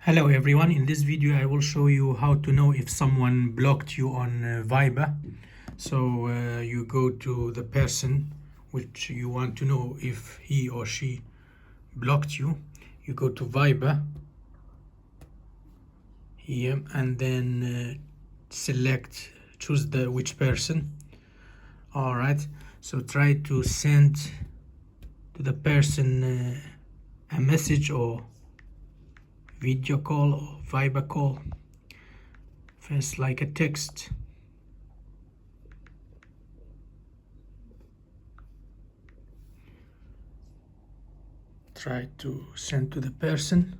Hello everyone, in this video I will show you how to know if someone blocked you on Viber. So you go to the person which you want to know if he or she blocked you. You go to Viber here and then choose which person. Alright, so try to send to the person a message or video call or Viber call. First, like a text. Try to send to the person.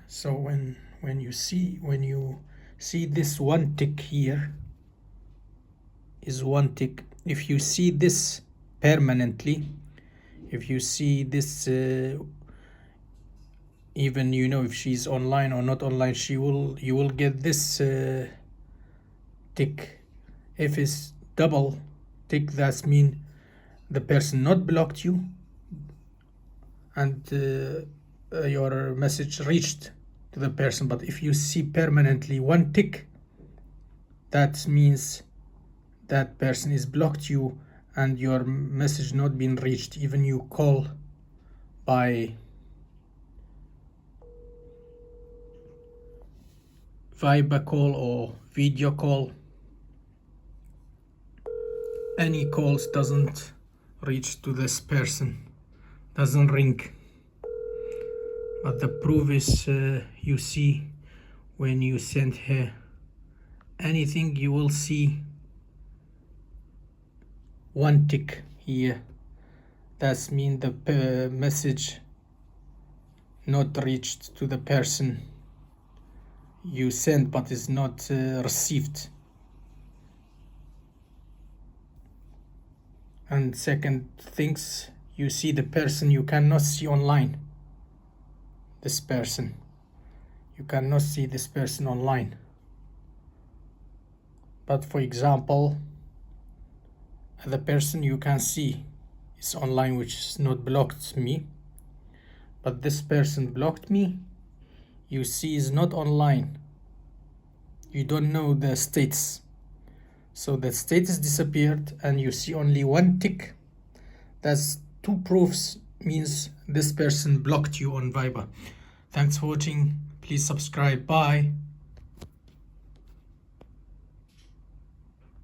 So when you see this one tick here is one tick. If you see this permanently, if you see this even if she's online or not online, you will get this tick. If it's double tick, that means the person not blocked you and your message reached to the person. But if you see permanently one tick, that means that person is blocked you and your message not been reached, even you call by Viber call or video call. Any calls doesn't reach to this person, doesn't ring. But the proof is you see when you send her anything, you will see one tick here. That means the message not reached to the person you sent, but is not received. And second things, you see the person you cannot see online. This person, you cannot see this person online. But for example, the person you can see is online, which is not blocked me, but this person blocked me, you see is not online. You don't know the status. So the status disappeared and you see only one tick. That's two proofs, means this person blocked you on Viber. Thanks for watching. Please subscribe. Bye.